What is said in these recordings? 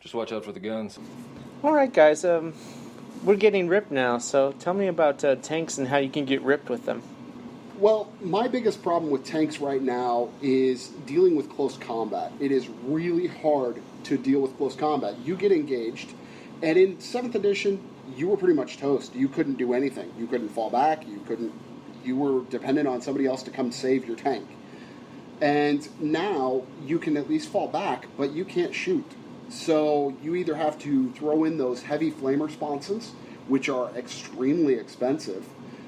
Just watch out for the guns. All right, guys. We're getting ripped now, so tell me about tanks and how you can get ripped with them. Well, my biggest problem with tanks right now is dealing with close combat. It is really hard to deal with close combat. You get engaged, and in 7th edition, you were pretty much toast. You couldn't do anything. You couldn't fall back. You were dependent on somebody else to come save your tank. And now you can at least fall back, but you can't shoot. So you either have to throw in those heavy flamer sponsons, which are extremely expensive.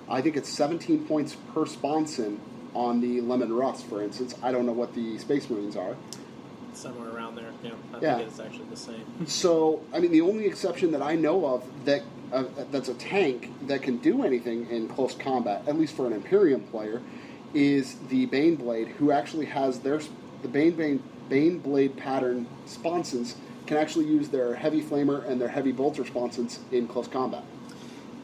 I think it's 17 points per sponson on the Lemon Rust, for instance. I don't know what the Space Marines are. Somewhere around there, yeah. I think it's actually the same. So, I mean, the only exception that I know of that's a tank that can do anything in close combat, at least for an Imperium player, is the Baneblade, who actually has the Baneblade pattern sponsons can actually use their heavy flamer and their heavy bolter sponsons in close combat.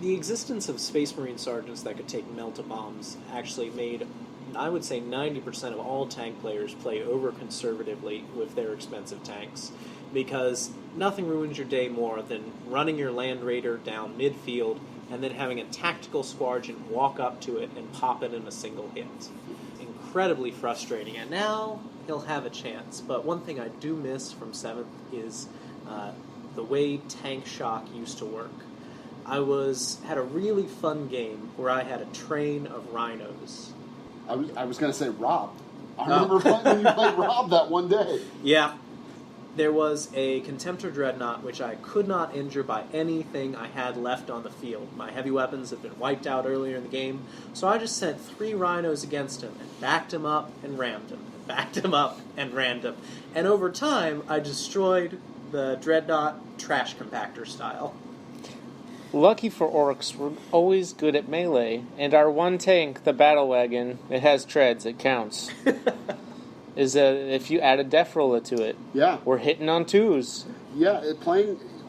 The existence of Space Marine sergeants that could take melt-a-bombs actually made, I would say, 90% of all tank players play over-conservatively with their expensive tanks, because nothing ruins your day more than running your Land Raider down midfield and then having a tactical squadron walk up to it and pop it in a single hit. Incredibly frustrating, and now he'll have a chance. But one thing I do miss from 7th is the way tank shock used to work. I had a really fun game where I had a train of rhinos. I was going to say Rob. I remember when you played Rob that one day. Yeah. There was a Contemptor Dreadnought which I could not injure by anything I had left on the field. My heavy weapons had been wiped out earlier in the game, so I just sent 3 rhinos against him and backed him up and rammed him. Backed him up and rammed him. And over time, I destroyed the Dreadnought trash compactor style. Lucky for orcs, we're always good at melee, and our one tank, the Battle Wagon, it has treads, it counts. If you add a Death Roller to it. Yeah. We're hitting on 2s. Yeah,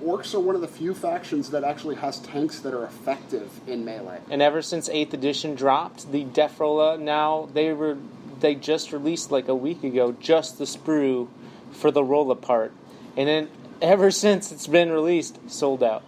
orcs are one of the few factions that actually has tanks that are effective in melee. And ever since 8th edition dropped, the Death Roller, now they just released like a week ago just the sprue for the roller part. And then ever since it's been released, sold out.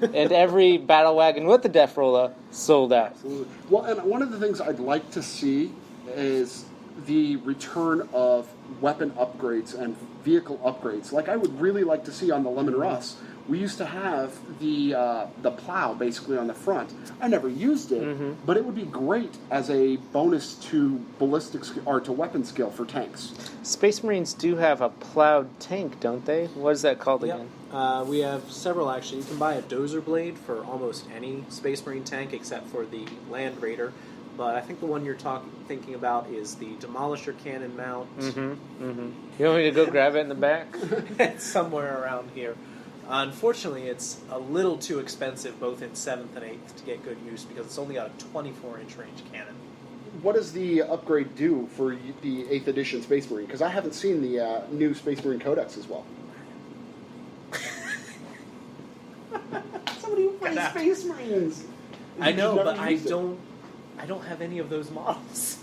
And every battle wagon with the Death Roller sold out. Absolutely. Well, and one of the things I'd like to see is the return of weapon upgrades and vehicle upgrades. Like I would really like to see on the Lemon Rust, we used to have the plow basically on the front. I never used it, but it would be great as a bonus to ballistics or to weapon skill for tanks. Space Marines do have a plowed tank, don't they? What is that called again? We have several, actually. You can buy a Dozer Blade for almost any Space Marine tank except for the Land Raider. But I think the one you're thinking about is the Demolisher Cannon mount. You want me to go grab it in the back? It's somewhere around here. Unfortunately, it's a little too expensive both in 7th and 8th to get good use because it's only got a 24-inch range cannon. What does the upgrade do for the 8th edition Space Marine? Because I haven't seen the new Space Marine Codex as well. Somebody who plays Space Marines! I know, but I don't have any of those models.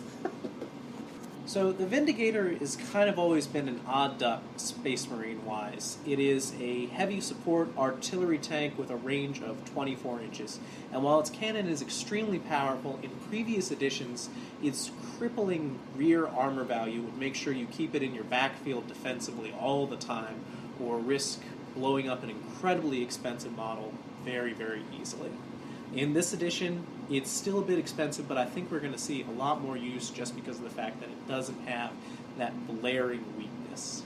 So the Vindicator has kind of always been an odd duck Space Marine-wise. It is a heavy support artillery tank with a range of 24 inches. And while its cannon is extremely powerful, in previous editions, its crippling rear armor value would make sure you keep it in your backfield defensively all the time, or risk blowing up an incredibly expensive model very, very easily. In this edition, it's still a bit expensive, but I think we're going to see a lot more use just because of the fact that it doesn't have that blaring weakness.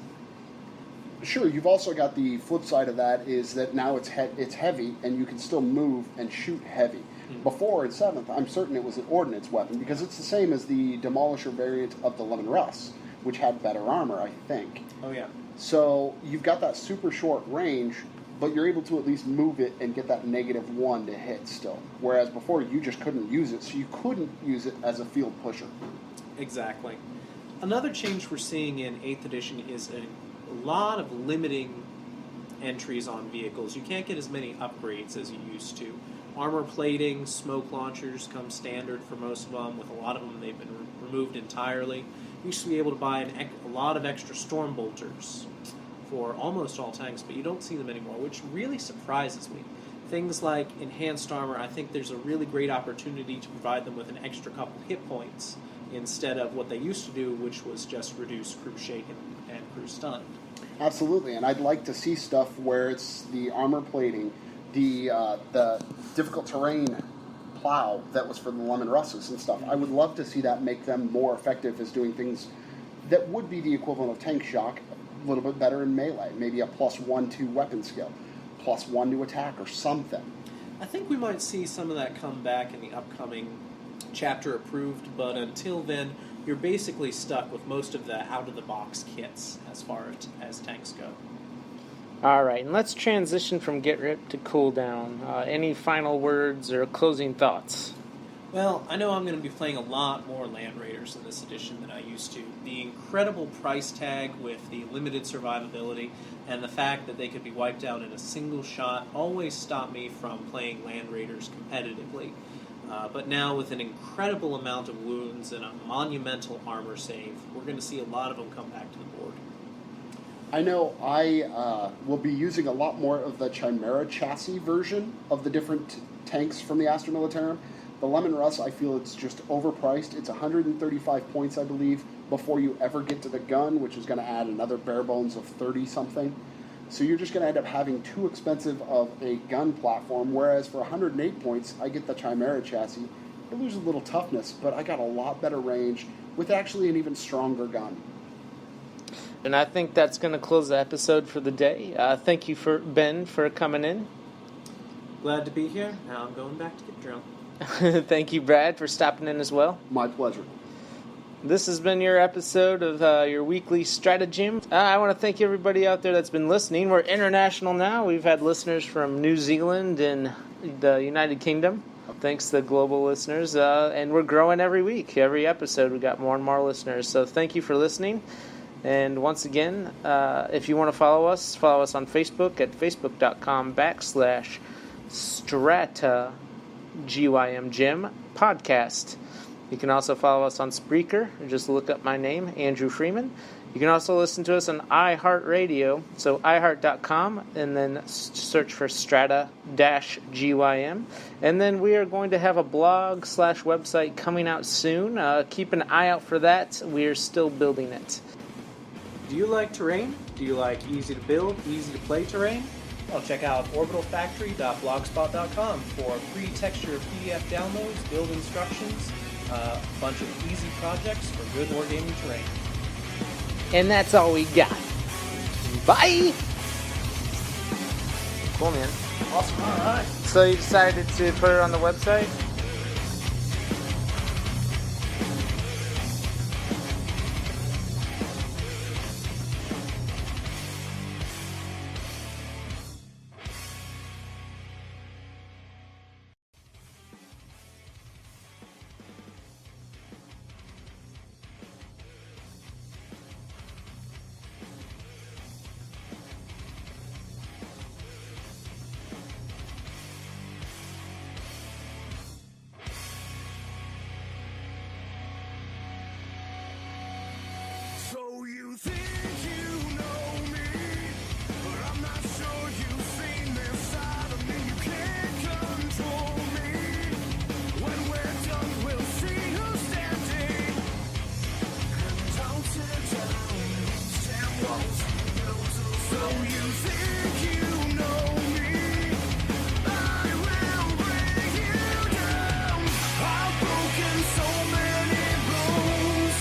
Sure, you've also got the flip side of that is that now it's heavy and you can still move and shoot heavy. Before in 7th, I'm certain it was an ordnance weapon because it's the same as the Demolisher variant of the Lemon Rust, which had better armor, I think. Oh, yeah. So you've got that super short range, but you're able to at least move it and get that -1 to hit still. Whereas before, you just couldn't use it, so you couldn't use it as a field pusher. Exactly. Another change we're seeing in 8th edition is a lot of limiting entries on vehicles. You can't get as many upgrades as you used to. Armor plating, smoke launchers come standard for most of them. With a lot of them, they've been removed entirely. You used to be able to buy a lot of extra storm bolters. for almost all tanks, but you don't see them anymore, which really surprises me. Things like enhanced armor, I think there's a really great opportunity to provide them with an extra couple hit points instead of what they used to do, which was just reduce crew shake and crew stun. Absolutely, and I'd like to see stuff where it's the armor plating, the difficult terrain plow that was for the Lemon Russes and stuff. I would love to see that make them more effective as doing things that would be the equivalent of tank shock, a little bit better in melee, maybe a +1 to weapon skill, +1 to attack or something. I think we might see some of that come back in the upcoming chapter approved, but until then, you're basically stuck with most of the out-of-the-box kits as far as tanks go. All right, and let's transition from Get Ripped to Cooldown. Any final words or closing thoughts? Well, I know I'm going to be playing a lot more Land Raiders in this edition than I used to. The incredible price tag with the limited survivability and the fact that they could be wiped out in a single shot always stopped me from playing Land Raiders competitively. But now with an incredible amount of wounds and a monumental armor save, we're going to see a lot of them come back to the board. I know I will be using a lot more of the Chimera chassis version of the different tanks from the Astra Militarum. The Lemon Russ, I feel it's just overpriced. It's 135 points, I believe, before you ever get to the gun, which is going to add another bare bones of 30-something. So you're just going to end up having too expensive of a gun platform, whereas for 108 points, I get the Chimera chassis. It loses a little toughness, but I got a lot better range with actually an even stronger gun. And I think that's going to close the episode for the day. Thank you, Ben, for coming in. Glad to be here. Now I'm going back to get drunk. Thank you, Brad, for stopping in as well. My pleasure. This has been your episode of your weekly stratagem. I want to thank everybody out there that's been listening. We're international now. We've had listeners from New Zealand and the United Kingdom. Thanks to the global listeners. And we're growing every week. Every episode, we got more and more listeners. So thank you for listening. And once again, if you want to follow us on Facebook at facebook.com/Strata GYM Gym Podcast. You can also follow us on Spreaker. Just look up my name, Andrew Freeman. You can also listen to us on iHeartRadio, so iHeart.com, and then search for Strata-GYM. And then we are going to have a blog/website coming out soon. Keep an eye out for that. We are still building it. Do you like terrain? Do you like easy to build, easy to play terrain? Well, check out orbitalfactory.blogspot.com for free texture PDF downloads, build instructions, a bunch of easy projects for good wargaming terrain. And that's all we got. Bye! Cool, man. Awesome. All right. So you decided to put it on the website? So you think you know me, but I'm not sure you've seen this side of me. You can't control me. When we're done, we'll see who's standing. And don't sit down, stand walls. So you think you know me, I will break you down. I've broken so many bones,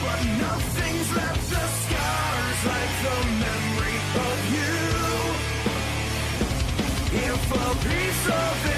but nothing's left the scars like the memory of you. If a piece of